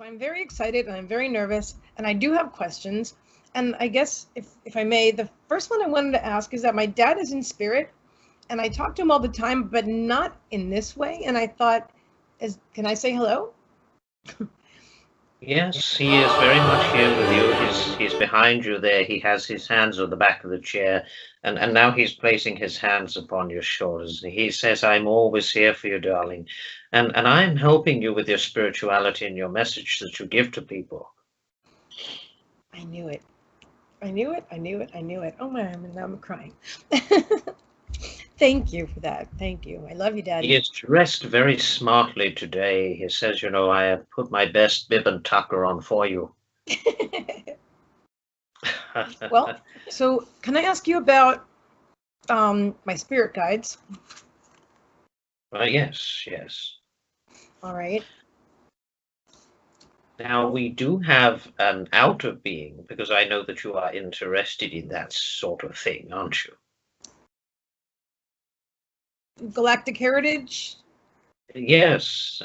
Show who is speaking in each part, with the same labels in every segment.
Speaker 1: I'm very excited and I'm very nervous and I do have questions. And I guess if I may, the first one I wanted to ask is that my dad is in spirit and I talk to him all the time, but not in this way. And I thought, can I say hello?
Speaker 2: Yes, he is very much here with you. He's behind you there. He has his hands on the back of the chair, and now he's placing his hands upon your shoulders. He says, I'm always here for you, darling. And I'm helping you with your spirituality and your message that you give to people.
Speaker 1: I knew it. I knew it. I knew it. I knew it. Oh my, now I'm crying. Thank you for that. Thank you. I love you, Daddy.
Speaker 2: He is dressed very smartly today. He says, you know, I have put my best bib and tucker on for you.
Speaker 1: Well, so can I ask you about my spirit guides?
Speaker 2: Yes, yes.
Speaker 1: All right.
Speaker 2: Now, we do have an outer being, because I know that you are interested in that sort of thing, aren't you?
Speaker 1: Galactic heritage?
Speaker 2: Yes,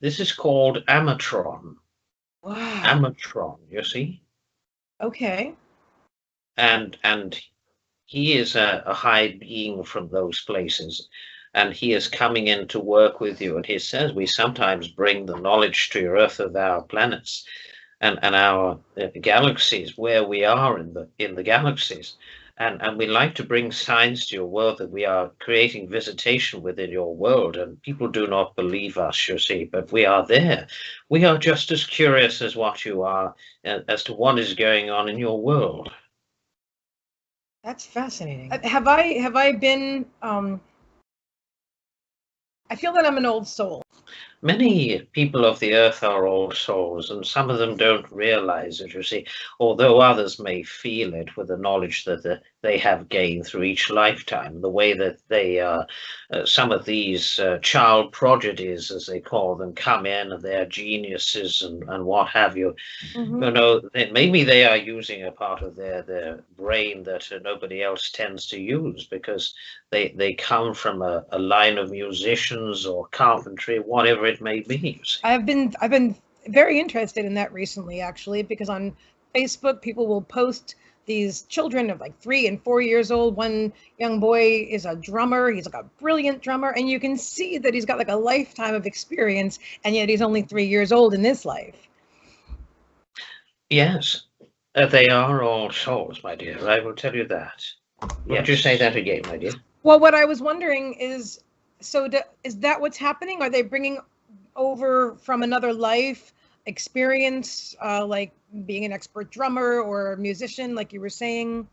Speaker 2: this is called Amatron.
Speaker 1: Wow.
Speaker 2: Amatron, you see?
Speaker 1: Okay.
Speaker 2: And he is a high being from those places, and he is coming in to work with you. And he says we sometimes bring the knowledge to your Earth of our planets and our galaxies, where we are in the galaxies. And we like to bring signs to your world that we are creating visitation within your world. And people do not believe us, you see, but we are there. We are just as curious as what you are as to what is going on in your world.
Speaker 1: That's fascinating. Have I been, I feel that I'm an old soul.
Speaker 2: Many people of the earth are old souls, and some of them don't realize it, you see, although others may feel it with the knowledge that they have gained through each lifetime, the way that they some of these child prodigies, as they call them, come in and they're geniuses and what have you.
Speaker 1: Mm-hmm.
Speaker 2: You know, maybe they are using a part of their brain that nobody else tends to use, because they come from a line of musicians or carpentry, whatever it may be.
Speaker 1: I've been very interested in that recently, actually, because on Facebook people will post these children of like 3 and 4 years old. One young boy is a drummer. He's like a brilliant drummer, and you can see that he's got like a lifetime of experience, and yet he's only 3 years old in this life.
Speaker 2: Yes, they are all souls, my dear. I will tell you that. Yes. Would you say that again, my dear?
Speaker 1: Well, what I was wondering is, is that what's happening? Are they bringing over from another life experience, like being an expert drummer or musician, like you were saying,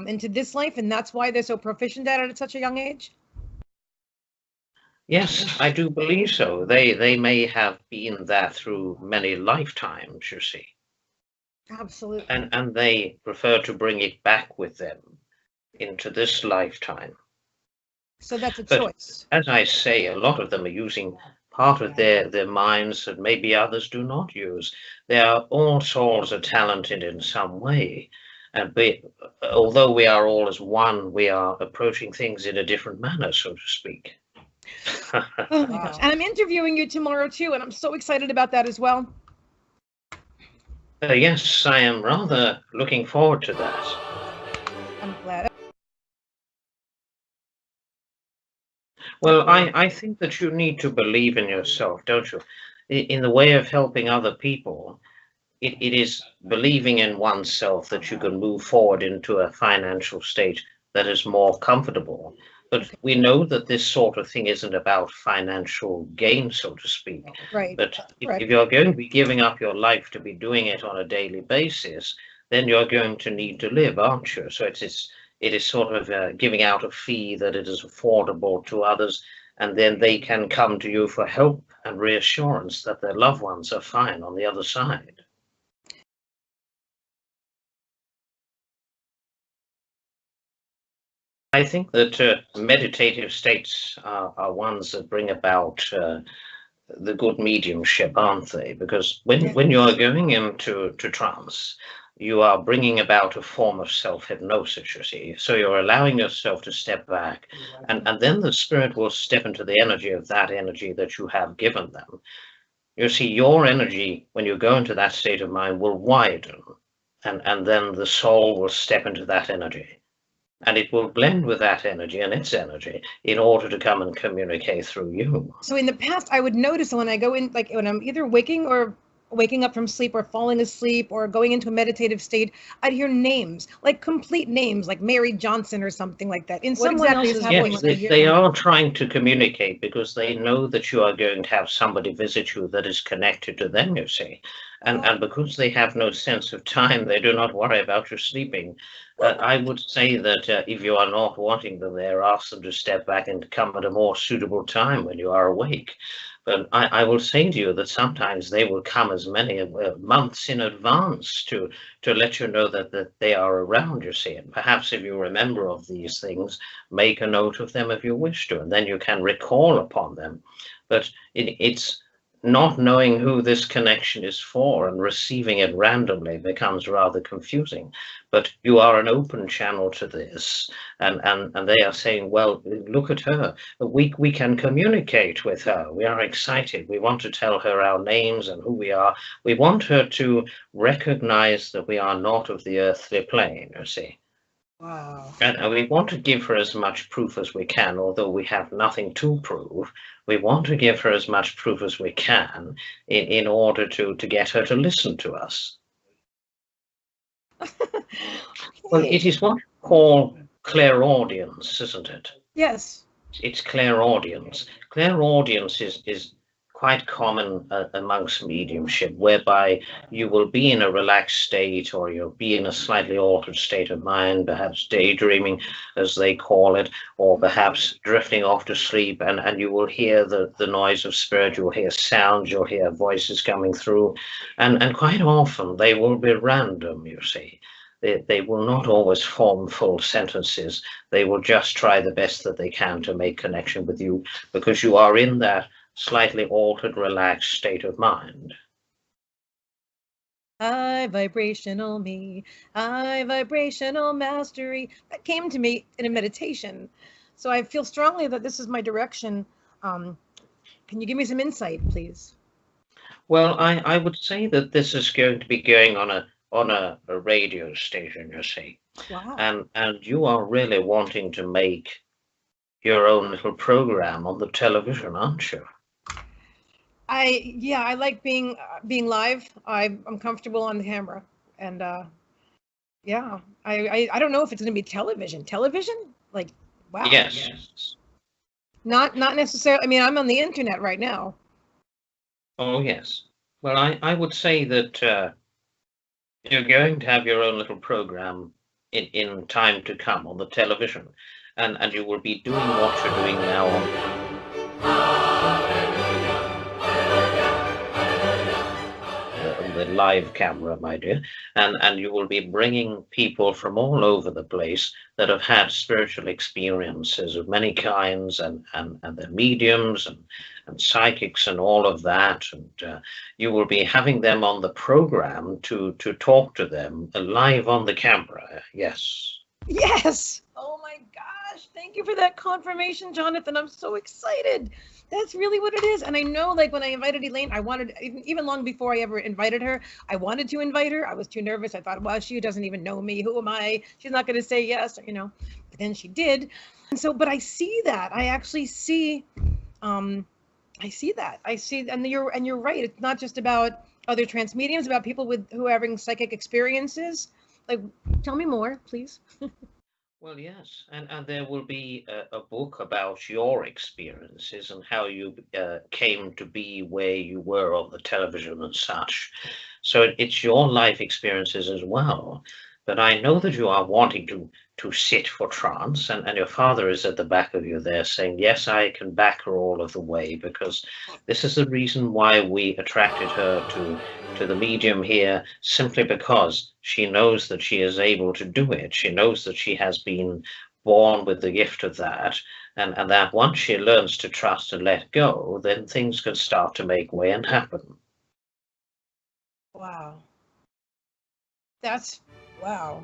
Speaker 1: into this life, and that's why they're so proficient at it at such a young age?
Speaker 2: Yes, I do believe so. They may have been that through many lifetimes, you see.
Speaker 1: Absolutely.
Speaker 2: And they prefer to bring it back with them into this lifetime.
Speaker 1: So that's a choice.
Speaker 2: As I say, a lot of them are using part of their minds that maybe others do not use. All souls are talented in some way. And although we are all as one, we are approaching things in a different manner, so to speak.
Speaker 1: Oh my gosh. And I'm interviewing you tomorrow too, and I'm so excited about that as well.
Speaker 2: Yes, I am rather looking forward to that.
Speaker 1: I'm glad.
Speaker 2: Well, I think that you need to believe in yourself, don't you? In the way of helping other people, it is believing in oneself that you can move forward into a financial state that is more comfortable. But we know that this sort of thing isn't about financial gain, so to speak.
Speaker 1: Right.
Speaker 2: But if you're going to be giving up your life to be doing it on a daily basis, then you're going to need to live, aren't you? So it is sort of giving out a fee that it is affordable to others, and then they can come to you for help and reassurance that their loved ones are fine on the other side. I think that meditative states are ones that bring about the good mediumship, aren't they? Because when you are going into trance, you are bringing about a form of self-hypnosis, you see. So you're allowing yourself to step back, and then the spirit will step into the energy of that energy that you have given them. You see, your energy, when you go into that state of mind, will widen, and then the soul will step into that energy. And it will blend with that energy and its energy in order to come and communicate through you.
Speaker 1: So in the past, I would notice when I go in, like when I'm either waking up from sleep or falling asleep or going into a meditative state, I'd hear names, like complete names, like Mary Johnson or something like that, in someone else's voice.
Speaker 2: Yes, they are trying to communicate because they know that you are going to have somebody visit you that is connected to them, you see. And because they have no sense of time, they do not worry about you sleeping. I would say that if you are not wanting them there, ask them to step back and come at a more suitable time when you are awake. But I will say to you that sometimes they will come as many months in advance to let you know that they are around, you see. And perhaps if you remember of these things, make a note of them if you wish to, and then you can recall upon them. But it's not knowing who this connection is for and receiving it randomly becomes rather confusing. But you are an open channel to this, and they are saying, well, look at her. We can communicate with her. We are excited. We want to tell her our names and who we are. We want her to recognize that we are not of the earthly plane, you see.
Speaker 1: Wow.
Speaker 2: And we want to give her as much proof as we can, although we have nothing to prove. We want to give her as much proof as we can in order to get her to listen to us. Well, it is what we call clairaudience, isn't it?
Speaker 1: Yes.
Speaker 2: It's clairaudience. Clairaudience is quite common amongst mediumship, whereby you will be in a relaxed state, or you'll be in a slightly altered state of mind, perhaps daydreaming, as they call it, or perhaps drifting off to sleep, and you will hear the noise of spirit, you'll hear sounds, you'll hear voices coming through, and quite often they will be random, you see. They will not always form full sentences. They will just try the best that they can to make connection with you, because you are in that slightly altered, relaxed state of mind.
Speaker 1: High vibrational me, high vibrational mastery. That came to me in a meditation. So I feel strongly that this is my direction. Can you give me some insight, please?
Speaker 2: Well, I would say that this is going to be going on a radio station, you see.
Speaker 1: Wow.
Speaker 2: And you are really wanting to make your own little program on the television, aren't you?
Speaker 1: I like being live. I'm comfortable on the camera, and yeah, I don't know if it's going to be television. Television, like, wow.
Speaker 2: Yes.
Speaker 1: Not necessarily. I mean, I'm on the internet right now.
Speaker 2: Oh, yes. Well, I would say that you're going to have your own little program in time to come on the television, and you will be doing what you're doing now on the live camera, my dear, and you will be bringing people from all over the place that have had spiritual experiences of many kinds, and they're mediums and psychics and all of that, and you will be having them on the program to talk to them live on the camera. Yes.
Speaker 1: Yes. Oh my gosh. Thank you for that confirmation, Johnathan. I'm so excited. That's really what it is. And I know, like, when I invited Elaine, I wanted, even long before I ever invited her, I wanted to invite her. I was too nervous. I thought, well, she doesn't even know me. Who am I? She's not going to say yes, you know. But then she did. And so, but I see that. I actually see, I see that. I see, and you're right. It's not just about other trance mediums, about people who are having psychic experiences. Like, tell me more, please.
Speaker 2: Well, yes, and there will be a book about your experiences and how you came to be where you were on the television and such. So it's your life experiences as well. But I know that you are wanting to sit for trance, and your father is at the back of you there saying, yes, I can back her all of the way, because this is the reason why we attracted her to the medium here, simply because she knows that she is able to do it. She knows that she has been born with the gift of that, and that once she learns to trust and let go, then things can start to make way and happen.
Speaker 1: Wow. That's, wow.